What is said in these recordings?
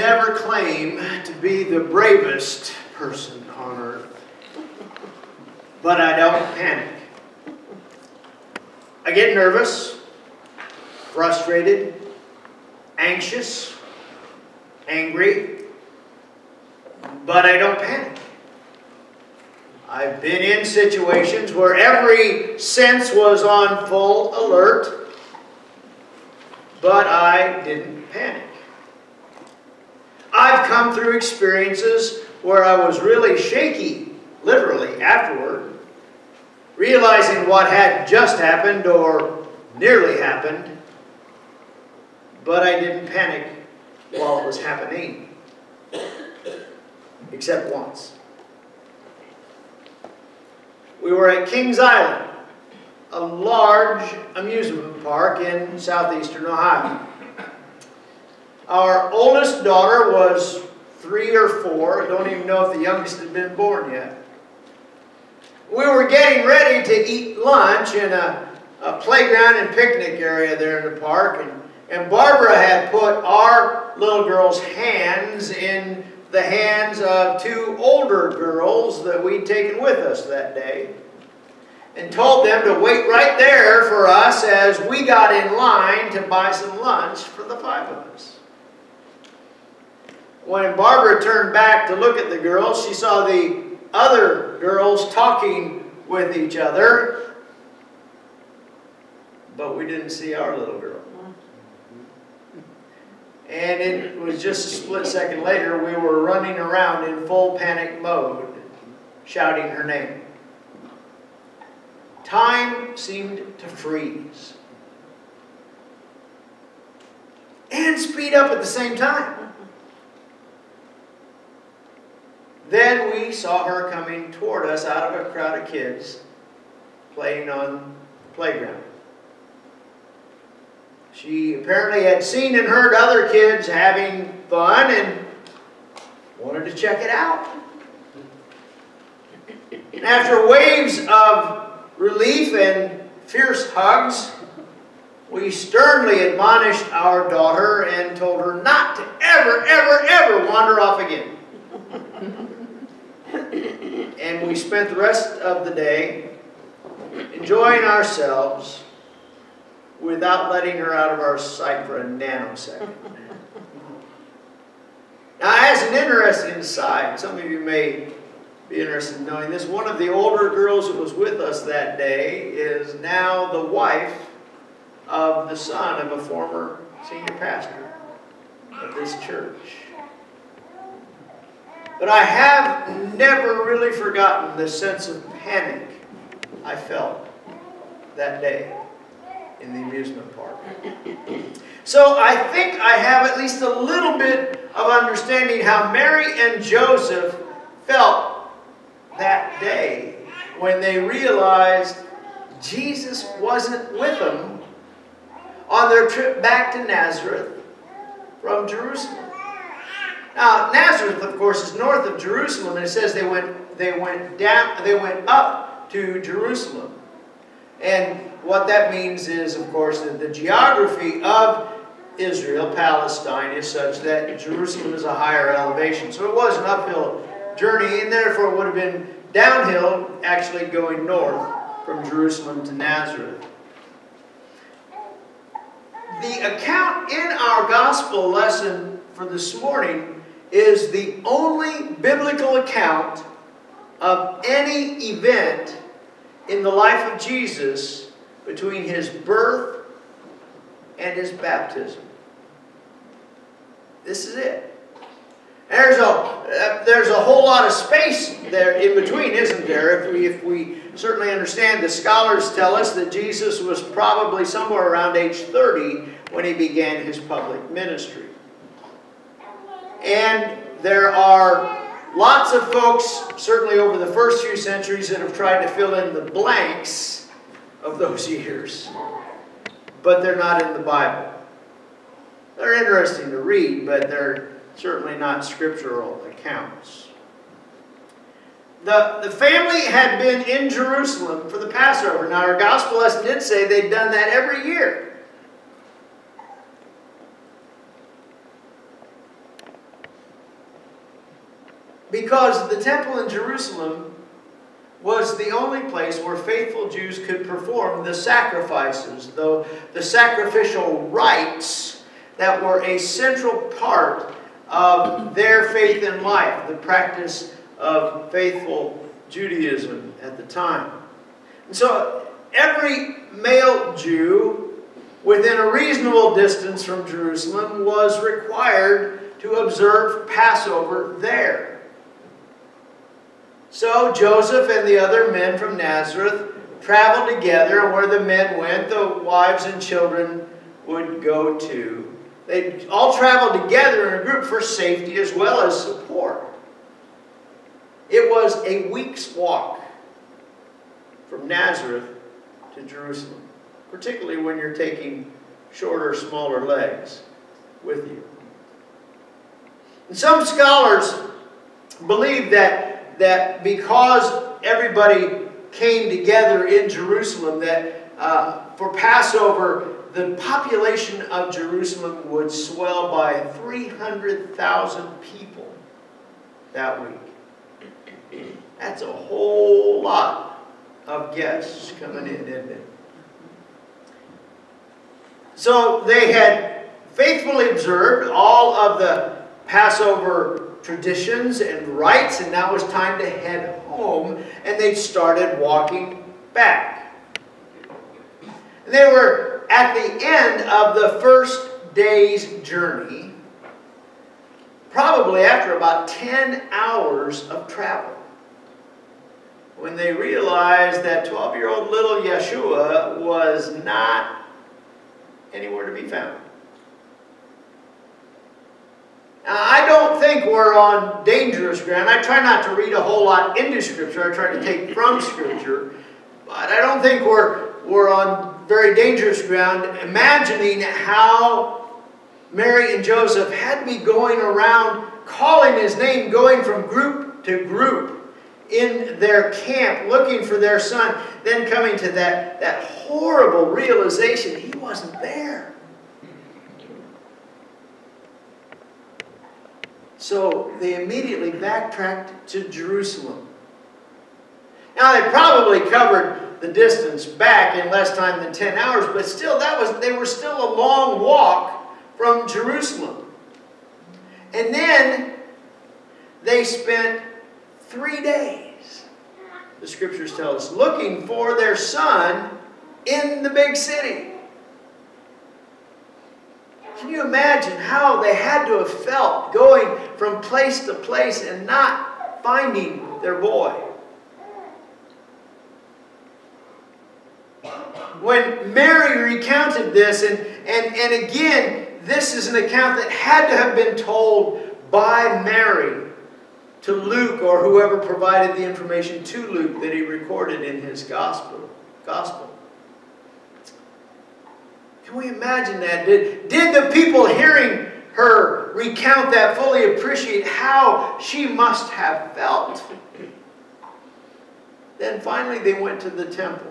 never claim to be the bravest person on earth, but I don't panic. I get nervous, frustrated, anxious, angry, but I don't panic. I've been in situations where every sense was on full alert, but I didn't panic. I've come through experiences where I was really shaky, literally, afterward, realizing what had just happened or nearly happened, but I didn't panic while it was happening, except once. We were at Kings Island, a large amusement park in southeastern Ohio. Our oldest daughter was 3 or 4. I don't even know if the youngest had been born yet. We were getting ready to eat lunch in a playground and picnic area there in the park, and Barbara had put our little girl's hands in the hands of 2 older girls that we'd taken with us that day, and told them to wait right there for us as we got in line to buy some lunch for the 5 of us. When Barbara turned back to look at the girls, she saw the other girls talking with each other, but we didn't see our little girl. And it was just a split second later, we were running around in full panic mode, shouting her name. Time seemed to freeze and speed up at the same time. Then we saw her coming toward us out of a crowd of kids playing on the playground. She apparently had seen and heard other kids having fun and wanted to check it out. And after waves of relief and fierce hugs, we sternly admonished our daughter and told her not to ever wander off again. And we spent the rest of the day enjoying ourselves without letting her out of our sight for a nanosecond. Now, as an interesting aside, some of you may be interested in knowing this, one of the older girls that was with us that day is now the wife of the son of a former senior pastor of this church. But I have never really forgotten the sense of panic I felt that day in the amusement park. So I think I have at least a little bit of understanding how Mary and Joseph felt that day when they realized Jesus wasn't with them on their trip back to Nazareth from Jerusalem. Now, Nazareth, of course, is north of Jerusalem, and it says they went up to Jerusalem. And what that means is, of course, that the geography of Israel, Palestine, is such that Jerusalem is a higher elevation. So it was an uphill journey, and therefore it would have been downhill, actually going north from Jerusalem to Nazareth. The account in our gospel lesson for this morning is the only biblical account of any event in the life of Jesus between his birth and his baptism. This is it. There's a whole lot of space there in between, isn't there? If we certainly understand, the scholars tell us that Jesus was probably somewhere around age 30 when he began his public ministry. And there are lots of folks, certainly over the first few centuries, that have tried to fill in the blanks of those years. But they're not in the Bible. They're interesting to read, but they're certainly not scriptural accounts. The family had been in Jerusalem for the Passover. Now, our gospel lesson did say they'd done that every year. because the temple in Jerusalem was the only place where faithful Jews could perform the sacrifices, though the sacrificial rites that were a central part of their faith in life, the practice of faithful Judaism at the time. And so every male Jew within a reasonable distance from Jerusalem was required to observe Passover there. So Joseph and the other men from Nazareth traveled together, and where the men went, the wives and children would go too. They all traveled together in a group for safety as well as support. It was a week's walk from Nazareth to Jerusalem, particularly when you're taking shorter, smaller legs with you. And some scholars believe that because everybody came together in Jerusalem, that for Passover, the population of Jerusalem would swell by 300,000 people that week. That's a whole lot of guests coming in, isn't it? So they had faithfully observed all of the Passover traditions and rites, and now it was time to head home, and they started walking back. And they were at the end of the first day's journey, probably after about 10 hours of travel, when they realized that 12-year-old little Yeshua was not anywhere to be found. Now, I don't think we're on dangerous ground. I try not to read a whole lot into Scripture. I try to take from Scripture. But I don't think we're on very dangerous ground, imagining how Mary and Joseph had to be going around calling his name, going from group to group in their camp, looking for their son, then coming to that horrible realization he wasn't there. So they immediately backtracked to Jerusalem. Now they probably covered the distance back in less time than 10 hours, but still they were still a long walk from Jerusalem. And then they spent 3 days, the Scriptures tell us, looking for their son in the big city. Can you imagine how they had to have felt going from place to place and not finding their boy? When Mary recounted this, and again, this is an account that had to have been told by Mary to Luke, or whoever provided the information to Luke that he recorded in his gospel. Can we imagine that? Did the people hearing her recount that fully appreciate how she must have felt? Then finally they went to the temple.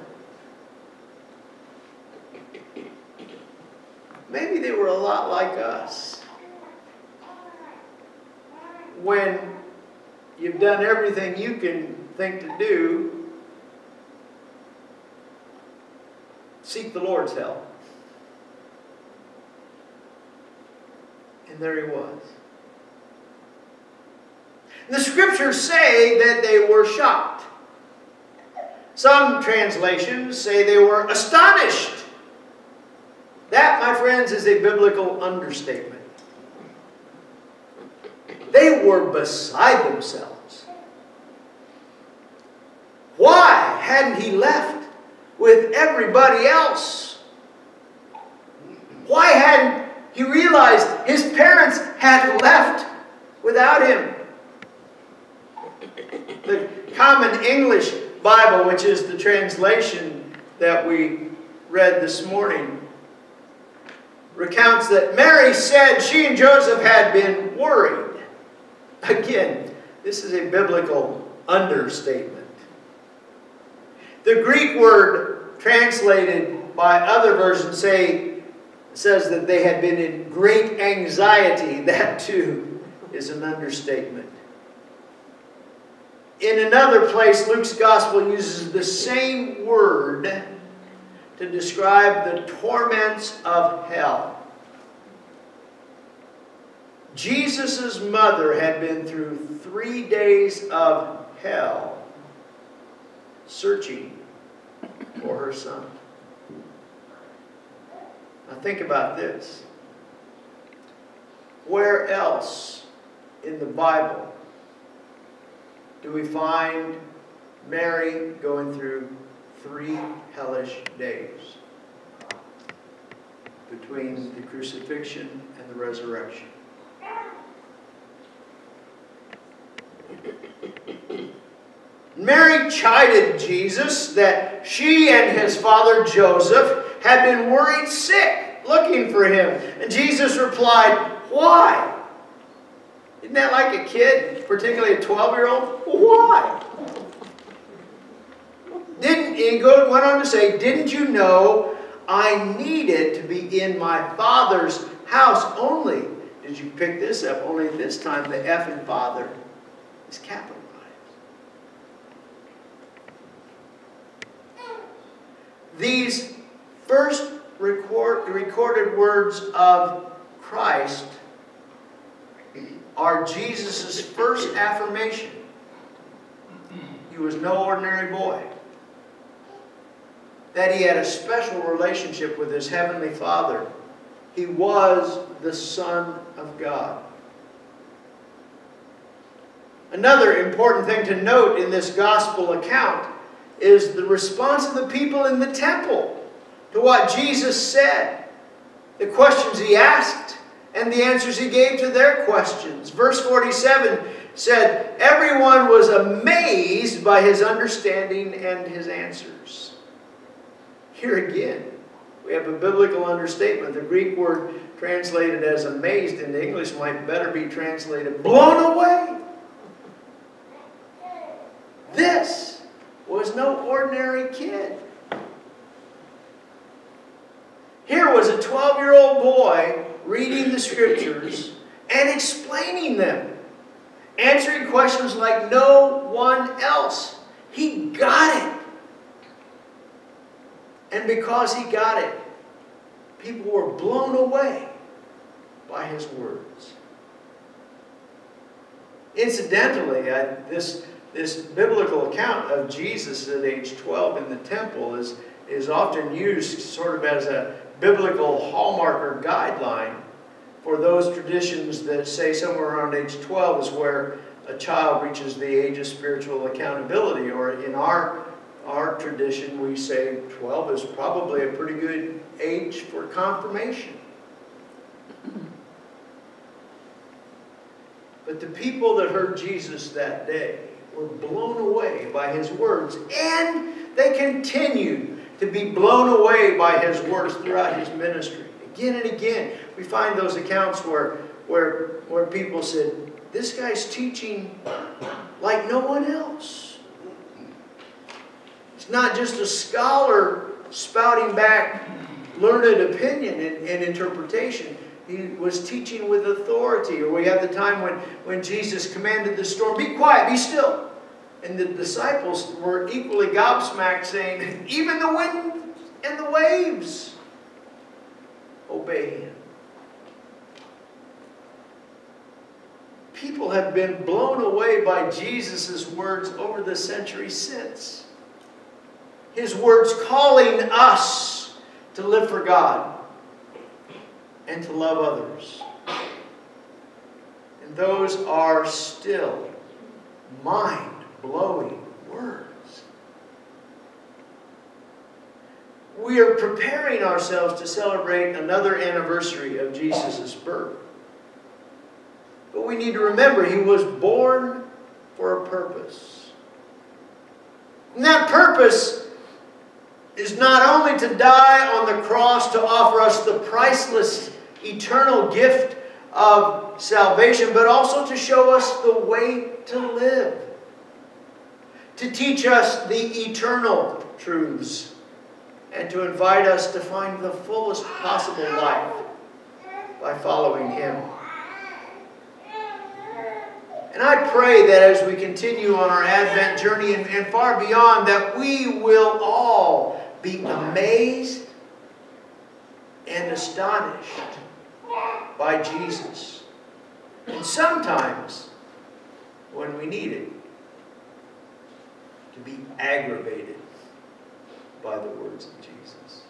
Maybe they were a lot like us. When you've done everything you can think to do, seek the Lord's help. And there he was. And the Scriptures say that they were shocked. Some translations say they were astonished. That, my friends, is a biblical understatement. They were beside themselves. Why hadn't he left with everybody else? Why hadn't he realized his parents had left without him? The Common English Bible, which is the translation that we read this morning, recounts that Mary said she and Joseph had been worried. Again, this is a biblical understatement. The Greek word translated by other versions says that they had been in great anxiety. That too is an understatement. In another place, Luke's gospel uses the same word to describe the torments of hell. Jesus' mother had been through 3 days of hell searching for her son. Now think about this. Where else in the Bible do we find Mary going through 3 hellish days between the crucifixion and the resurrection? Mary chided Jesus that she and his father Joseph had been worried sick looking for him. And Jesus replied, "Why?" Isn't that like a kid, particularly a 12-year-old? Why? He went on to say, "Didn't you know I needed to be in my Father's house only?" Did you pick this up? Only this time the F in Father is capitalized. These first recorded words of Christ are Jesus' first affirmation. He was no ordinary boy. That he had a special relationship with his heavenly Father. He was the Son of God. Another important thing to note in this gospel account is the response of the people in the temple to what Jesus said, the questions he asked, and the answers he gave to their questions. Verse 47 said, "Everyone was amazed by his understanding and his answers." Here again, we have a biblical understatement. The Greek word translated as amazed in the English might better be translated blown away. This was no ordinary kid. Here was a 12-year-old boy reading the scriptures and explaining them, answering questions like no one else. He got it. And because he got it, people were blown away by his words. Incidentally, this biblical account of Jesus at age 12 in the temple is often used sort of as a biblical hallmark or guideline for those traditions that say somewhere around age 12 is where a child reaches the age of spiritual accountability. Or in our tradition, we say 12 is probably a pretty good age for confirmation. But the people that heard Jesus that day were blown away by his words, and they continued to be blown away by his words throughout his ministry. Again and again, we find those accounts where people said, "This guy's teaching like no one else." It's not just a scholar spouting back learned opinion and interpretation. He was teaching with authority. Or we have the time when Jesus commanded the storm, "Be quiet, be still." And the disciples were equally gobsmacked, saying, "Even the wind and the waves obey him." People have been blown away by Jesus' words over the centuries since. His words calling us to live for God and to love others. And those are still mind-blowing words. We are preparing ourselves to celebrate another anniversary of Jesus' birth. But we need to remember he was born for a purpose. And that purpose is not only to die on the cross to offer us the priceless eternal gift of salvation, but also to show us the way to live. To teach us the eternal truths and to invite us to find the fullest possible life by following him. And I pray that as we continue on our Advent journey and far beyond, that we will all be amazed and astonished by Jesus. And sometimes, when we need it, to be aggravated by the words of Jesus.